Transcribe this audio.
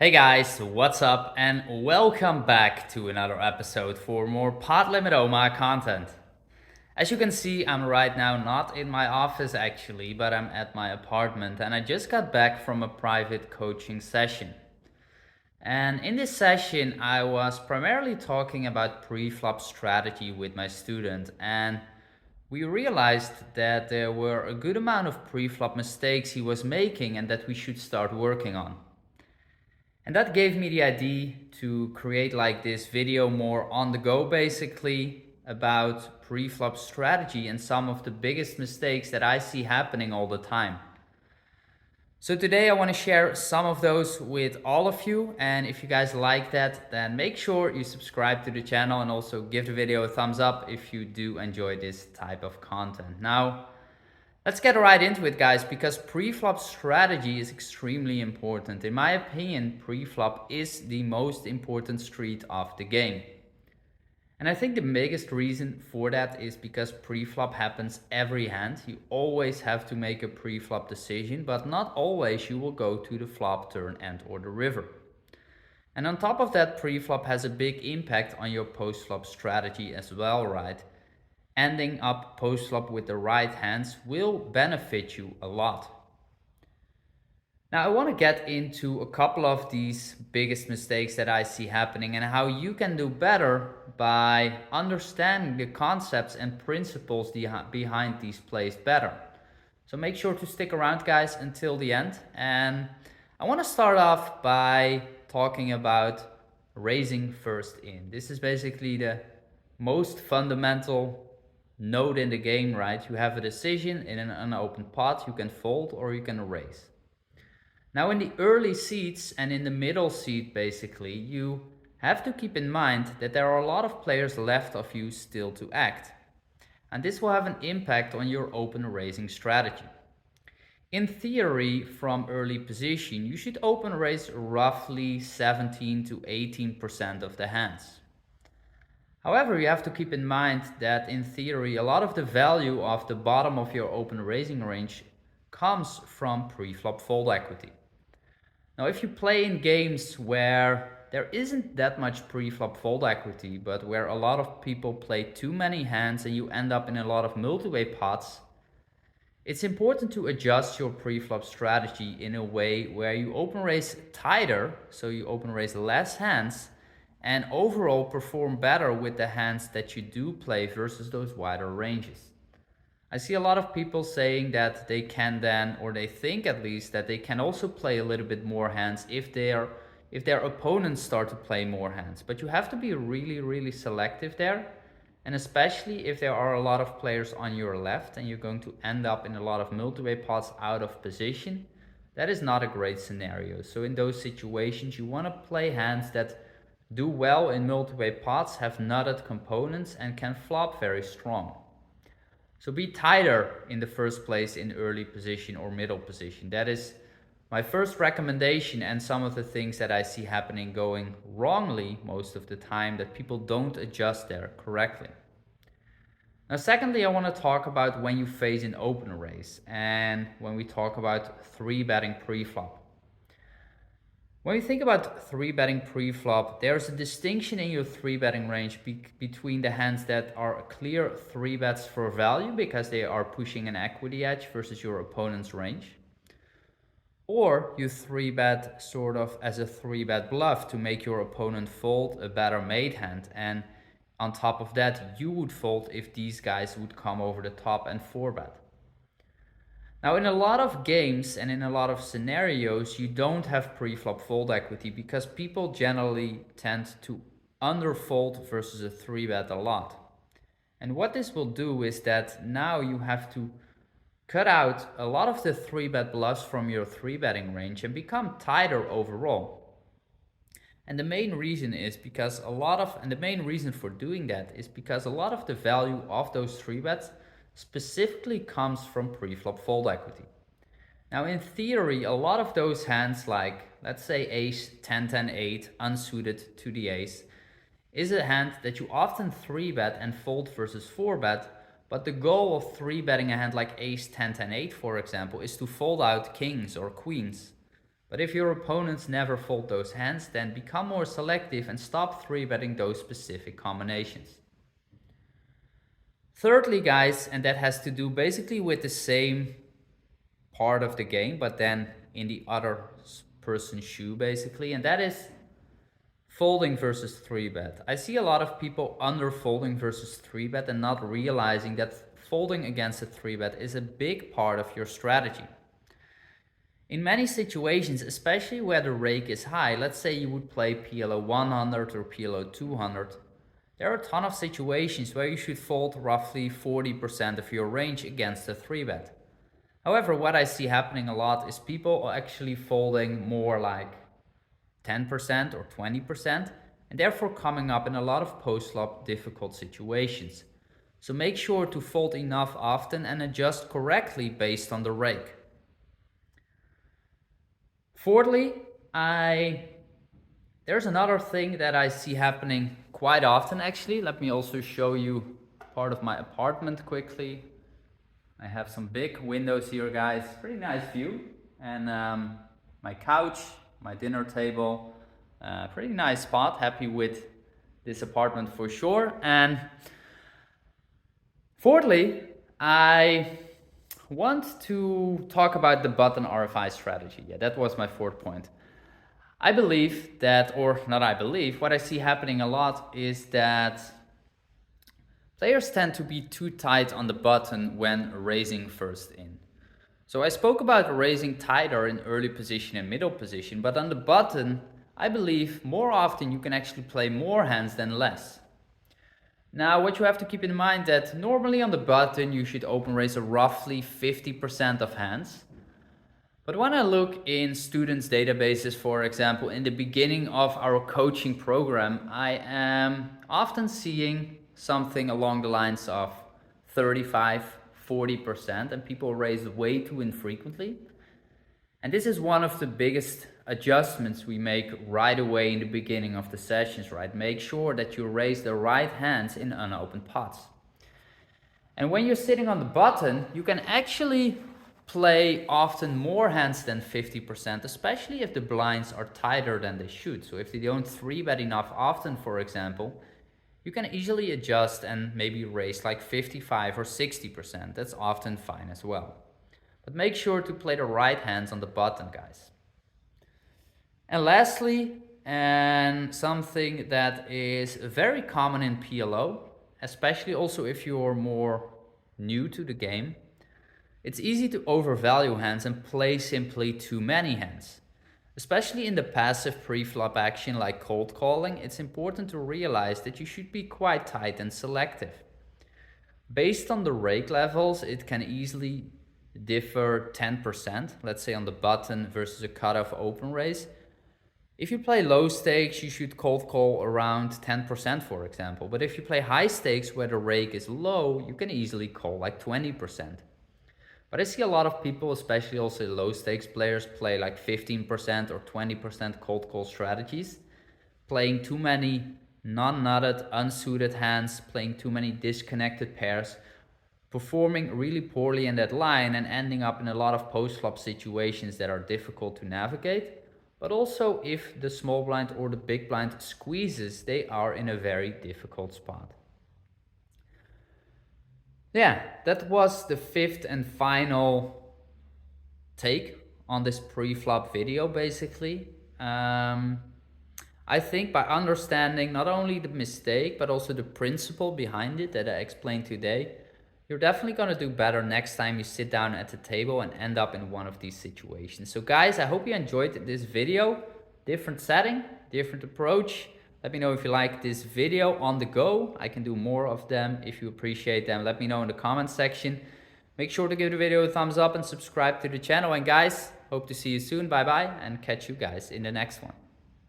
Hey guys, what's up and welcome back to another episode for more Pod Limit Omaha content. As you can see, I'm right now not in my office actually, but I'm at my apartment and I just got back from a private coaching session. And in this session, I was primarily talking about preflop strategy with my student, and we realized that there were a good amount of preflop mistakes he was making and that we should start working on. And that gave me the idea to create like this video more on the go basically about pre-flop strategy and some of the biggest mistakes that I see happening all the time. So today I want to share some of those with all of you, and if you guys like that, then make sure you subscribe to the channel and also give the video a thumbs up if you do enjoy this type of content. Now, let's get right into it, guys, because pre-flop strategy is extremely important. In my opinion, pre-flop is the most important street of the game. And I think the biggest reason for that is because pre-flop happens every hand. You always have to make a pre-flop decision, but not always you will go to the flop, turn, and or the river. And on top of that, pre-flop has a big impact on your post-flop strategy as well, right? Ending up post-flop with the right hands will benefit you a lot. Now I want to get into a couple of these biggest mistakes that I see happening and how you can do better by understanding the concepts and principles behind these plays better. So make sure to stick around, guys, until the end. And I want to start off by talking about raising first in. This is basically the most fundamental node in the game, right? You have a decision in an unopened pot, you can fold or you can raise. Now in the early seats and in the middle seat basically, you have to keep in mind that there are a lot of players left of you still to act. And this will have an impact on your open raising strategy. In theory, from early position, you should open raise roughly 17 to 18% of the hands. However, you have to keep in mind that in theory, a lot of the value of the bottom of your open raising range comes from pre-flop fold equity. Now, if you play in games where there isn't that much pre-flop fold equity, but where a lot of people play too many hands and you end up in a lot of multi-way pots, it's important to adjust your pre-flop strategy in a way where you open raise tighter, so you open raise less hands, and overall perform better with the hands that you do play versus those wider ranges. I see a lot of people saying that they can then, or they think at least, that they can also play a little bit more hands if their opponents start to play more hands. But you have to be really, really selective there. And especially if there are a lot of players on your left and you're going to end up in a lot of multi-way pots out of position, that is not a great scenario. So in those situations, you want to play hands that do well in multi-way pots, have nutted components, and can flop very strong. So be tighter in the first place in early position or middle position. That is my first recommendation, and some of the things that I see happening going wrongly most of the time, that people don't adjust there correctly. Now, secondly, I want to talk about when you face an open raise and when we talk about 3-betting pre-flop. When you think about 3-betting pre-flop, there's a distinction in your 3-betting range between the hands that are clear 3-bets for value because they are pushing an equity edge versus your opponent's range. Or you 3-bet sort of as a 3-bet bluff to make your opponent fold a better made hand. And on top of that, you would fold if these guys would come over the top and 4-bet. Now, in a lot of games and in a lot of scenarios, you don't have pre-flop fold equity because people generally tend to underfold versus a 3-bet a lot. And what this will do is that now you have to cut out a lot of the 3-bet bluffs from your 3-betting range and become tighter overall. And the main reason for doing that is because a lot of the value of those 3-bets specifically comes from pre-flop fold equity. Now in theory, a lot of those hands, like let's say ace 10-10-8 unsuited to the ace, is a hand that you often 3-bet and fold versus 4-bet, but the goal of 3-betting a hand like ace 10-10-8, for example, is to fold out kings or queens. But if your opponents never fold those hands, then become more selective and stop 3-betting those specific combinations. Thirdly, guys, and that has to do basically with the same part of the game, but then in the other person's shoe basically, and that is folding versus 3-bet. I see a lot of people under folding versus 3-bet and not realizing that folding against a 3-bet is a big part of your strategy. In many situations, especially where the rake is high, let's say you would play PLO 100 or PLO 200, there are a ton of situations where you should fold roughly 40% of your range against a 3-bet. However, what I see happening a lot is people are actually folding more like 10% or 20%, and therefore coming up in a lot of post-flop difficult situations. So make sure to fold enough often and adjust correctly based on the rake. Fourthly, there's another thing that I see happening quite often actually. Let me also show you part of my apartment quickly. I have some big windows here, guys. Pretty nice view. And my couch, my dinner table. Pretty nice spot. Happy with this apartment for sure. And fourthly, I want to talk about the button RFI strategy. Yeah, that was my fourth point. I believe that, or not I believe, what I see happening a lot is that players tend to be too tight on the button when raising first in. So I spoke about raising tighter in early position and middle position, but on the button, I believe more often you can actually play more hands than less. Now, what you have to keep in mind that normally on the button you should open raise a roughly 50% of hands. But when I look in students' databases, for example, in the beginning of our coaching program, I am often seeing something along the lines of 35-40%, and people raise way too infrequently. And this is one of the biggest adjustments we make right away in the beginning of the sessions, right? Make sure that you raise the right hands in unopened pots. And when you're sitting on the button, you can actually play often more hands than 50%, especially if the blinds are tighter than they should. So if they don't 3-bet enough often, for example, you can easily adjust and maybe raise like 55 or 60%. That's often fine as well. But make sure to play the right hands on the button, guys. And lastly, and something that is very common in PLO, especially also if you're more new to the game, it's easy to overvalue hands and play simply too many hands. Especially in the passive pre-flop action like cold calling, it's important to realize that you should be quite tight and selective. Based on the rake levels, it can easily differ 10%, let's say on the button versus a cutoff open raise. If you play low stakes, you should cold call around 10%, for example. But if you play high stakes where the rake is low, you can easily call like 20%. But I see a lot of people, especially also low stakes players, play like 15% or 20% cold call strategies, playing too many non-nutted, unsuited hands, playing too many disconnected pairs, performing really poorly in that line and ending up in a lot of post-flop situations that are difficult to navigate. But also if the small blind or the big blind squeezes, they are in a very difficult spot. Yeah, that was the fifth and final take on this pre-flop video, basically. I think by understanding not only the mistake, but also the principle behind it that I explained today, you're definitely going to do better next time you sit down at the table and end up in one of these situations. So guys, I hope you enjoyed this video. Different setting, different approach. Let me know if you like this video on the go. I can do more of them. If you appreciate them, let me know in the comments section. Make sure to give the video a thumbs up and subscribe to the channel. And guys, hope to see you soon. Bye bye, and catch you guys in the next one.